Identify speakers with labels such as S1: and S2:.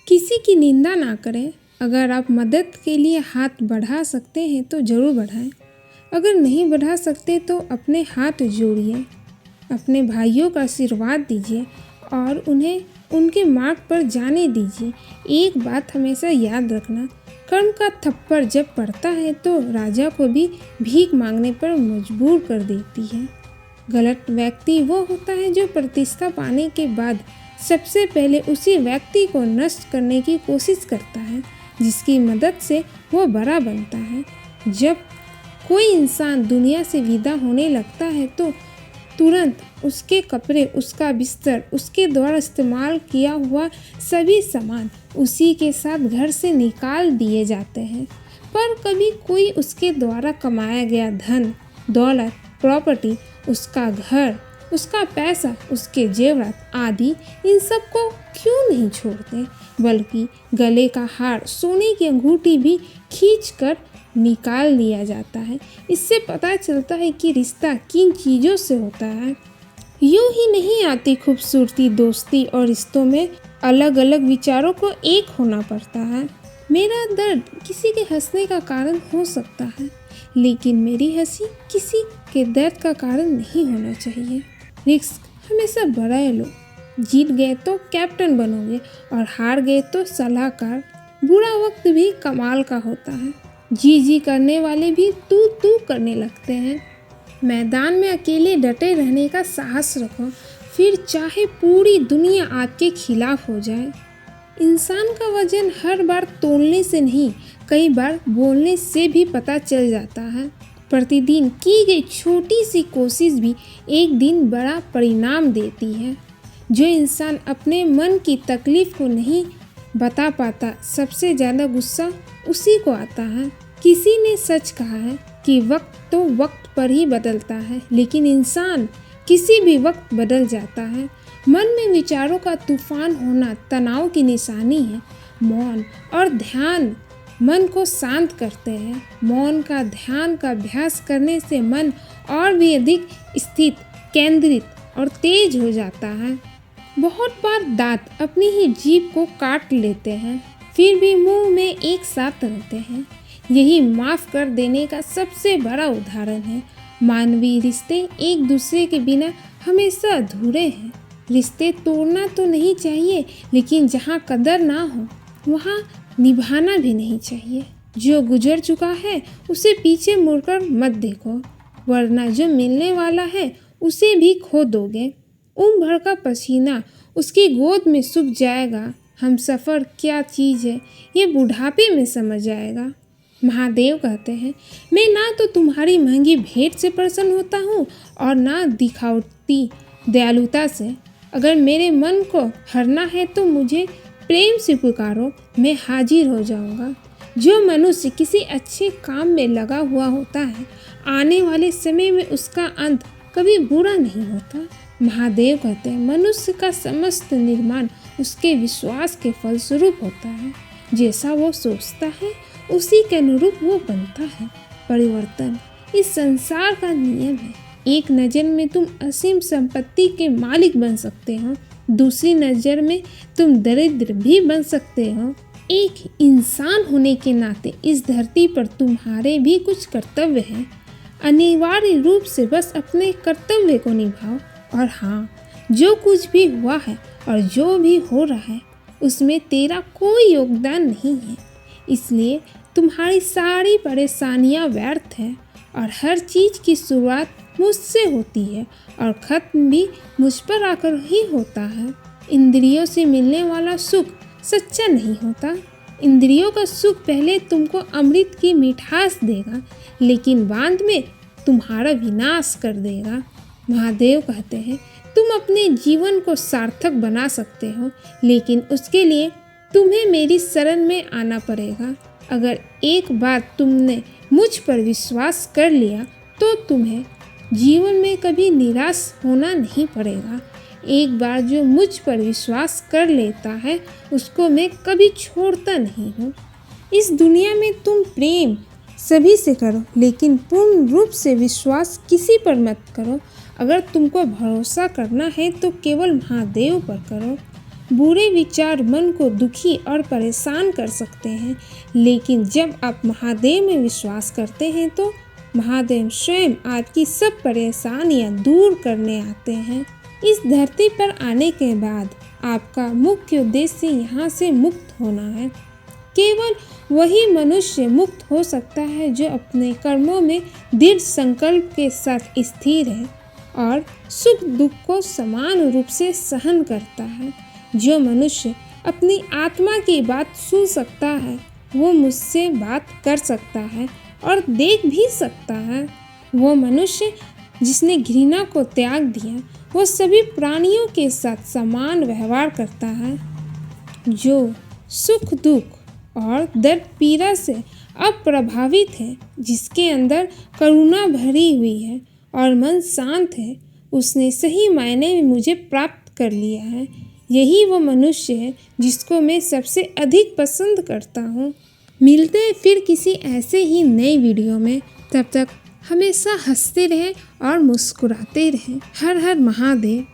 S1: किसी की निंदा ना करें। अगर आप मदद के लिए हाथ बढ़ा सकते हैं तो ज़रूर बढ़ाएं। अगर नहीं बढ़ा सकते तो अपने हाथ जोड़िए। अपने भाइयों का आशीर्वाद दीजिए और उन्हें उनके मार्ग पर जाने दीजिए। एक बात हमेशा याद रखना, कर्म का थप्पड़ जब पड़ता है तो राजा को भी भीख मांगने पर मजबूर कर देती है। गलत व्यक्ति वो होता है जो प्रतिष्ठा पाने के बाद सबसे पहले उसी व्यक्ति को नष्ट करने की कोशिश करता है जिसकी मदद से वो बड़ा बनता है। जब कोई इंसान दुनिया से विदा होने लगता है तो तुरंत उसके कपड़े, उसका बिस्तर, उसके द्वारा इस्तेमाल किया हुआ सभी सामान उसी के साथ घर से निकाल दिए जाते हैं। पर कभी कोई उसके द्वारा कमाया गया धन, दौलत, प्रॉपर्टी, उसका घर, उसका पैसा, उसके जेवरात आदि इन सब को क्यों नहीं छोड़ते, बल्कि गले का हार, सोने की अंगूठी भी खींच कर निकाल लिया जाता है। इससे पता चलता है कि रिश्ता किन चीज़ों से होता है। यूं ही नहीं आती खूबसूरती। दोस्ती और रिश्तों में अलग अलग विचारों को एक होना पड़ता है। मेरा दर्द किसी के हंसने का कारण हो सकता है, लेकिन मेरी हंसी किसी के दर्द का कारण नहीं होना चाहिए। रिस्क हमेशा बड़ा लो। जीत गए तो कैप्टन बनोगे और हार गए तो सलाहकार। बुरा वक्त भी कमाल का होता है। जी करने वाले भी तू करने लगते हैं। मैदान में अकेले डटे रहने का साहस रखो, फिर चाहे पूरी दुनिया आपके खिलाफ हो जाए। इंसान का वजन हर बार तोलने से नहीं, कई बार बोलने से भी पता चल जाता है। प्रतिदिन की गई छोटी सी कोशिश भी एक दिन बड़ा परिणाम देती है। जो इंसान अपने मन की तकलीफ को नहीं बता पाता, सबसे ज़्यादा गुस्सा उसी को आता है। किसी ने सच कहा है कि वक्त तो वक्त पर ही बदलता है, लेकिन इंसान किसी भी वक्त बदल जाता है। मन में विचारों का तूफान होना तनाव की निशानी है। मौन और ध्यान मन को शांत करते हैं। मौन का ध्यान का अभ्यास करने से मन और भी अधिक स्थित, केंद्रित और तेज हो जाता है। बहुत बार दांत अपनी ही जीभ को काट लेते हैं, फिर भी मुंह में एक साथ रहते हैं। यही माफ़ कर देने का सबसे बड़ा उदाहरण है। मानवीय रिश्ते एक दूसरे के बिना हमेशा अधूरे हैं। रिश्ते तोड़ना तो नहीं चाहिए, लेकिन जहाँ कदर ना हो वहाँ निभाना भी नहीं चाहिए। जो गुजर चुका है उसे पीछे मुड़कर मत देखो, वरना जो मिलने वाला है उसे भी खो दोगे। उम्र भर का पसीना उसकी गोद में सूख जाएगा। हम सफ़र क्या चीज़ है ये बुढ़ापे में समझ आएगा। महादेव कहते हैं, मैं ना तो तुम्हारी महंगी भेंट से प्रसन्न होता हूँ और ना दिखावटी दयालुता से। अगर मेरे मन को हरना है तो मुझे प्रेम से पुकारो, मैं हाजिर हो जाऊँगा। जो मनुष्य किसी अच्छे काम में लगा हुआ होता है, आने वाले समय में उसका अंत कभी बुरा नहीं होता। महादेव कहते हैं, मनुष्य का समस्त निर्माण उसके विश्वास के फलस्वरूप होता है। जैसा वो सोचता है उसी के अनुरूप वो बनता है। परिवर्तन इस संसार का नियम है। एक नज़र में तुम असीम संपत्ति के मालिक बन सकते हो, दूसरी नज़र में तुम दरिद्र भी बन सकते हो। एक इंसान होने के नाते इस धरती पर तुम्हारे भी कुछ कर्तव्य हैं। अनिवार्य रूप से बस अपने कर्तव्य को निभाओ। और हाँ, जो कुछ भी हुआ है और जो भी हो रहा है उसमें तेरा कोई योगदान नहीं है, इसलिए तुम्हारी सारी परेशानियां व्यर्थ हैं। और हर चीज़ की शुरुआत मुझसे होती है और ख़त्म भी मुझ पर आकर ही होता है। इंद्रियों से मिलने वाला सुख सच्चा नहीं होता। इंद्रियों का सुख पहले तुमको अमृत की मिठास देगा, लेकिन बाद में तुम्हारा विनाश कर देगा। महादेव कहते हैं, तुम अपने जीवन को सार्थक बना सकते हो, लेकिन उसके लिए तुम्हें मेरी शरण में आना पड़ेगा। अगर एक बार तुमने मुझ पर विश्वास कर लिया तो तुम्हें जीवन में कभी निराश होना नहीं पड़ेगा। एक बार जो मुझ पर विश्वास कर लेता है उसको मैं कभी छोड़ता नहीं हूँ। इस दुनिया में तुम प्रेम सभी से करो, लेकिन पूर्ण रूप से विश्वास किसी पर मत करो। अगर तुमको भरोसा करना है तो केवल महादेव पर करो। बुरे विचार मन को दुखी और परेशान कर सकते हैं, लेकिन जब आप महादेव में विश्वास करते हैं तो महादेव स्वयं आपकी सब परेशानियां दूर करने आते हैं। इस धरती पर आने के बाद आपका मुख्य उद्देश्य यहाँ से मुक्त होना है। केवल वही मनुष्य मुक्त हो सकता है जो अपने कर्मों में दृढ़ संकल्प के साथ स्थिर है और सुख दुख को समान रूप से सहन करता है। जो मनुष्य अपनी आत्मा की बात सुन सकता है वो मुझसे बात कर सकता है और देख भी सकता है। वो मनुष्य जिसने घृणा को त्याग दिया वो सभी प्राणियों के साथ समान व्यवहार करता है। जो सुख दुख और दर्द पीड़ा से अप्रभावित है, जिसके अंदर करुणा भरी हुई है और मन शांत है, उसने सही मायने में मुझे प्राप्त कर लिया है। यही वो मनुष्य है जिसको मैं सबसे अधिक पसंद करता हूँ। मिलते हैं फिर किसी ऐसे ही नए वीडियो में। तब तक हमेशा हंसते रहें और मुस्कुराते रहें। हर हर महादेव।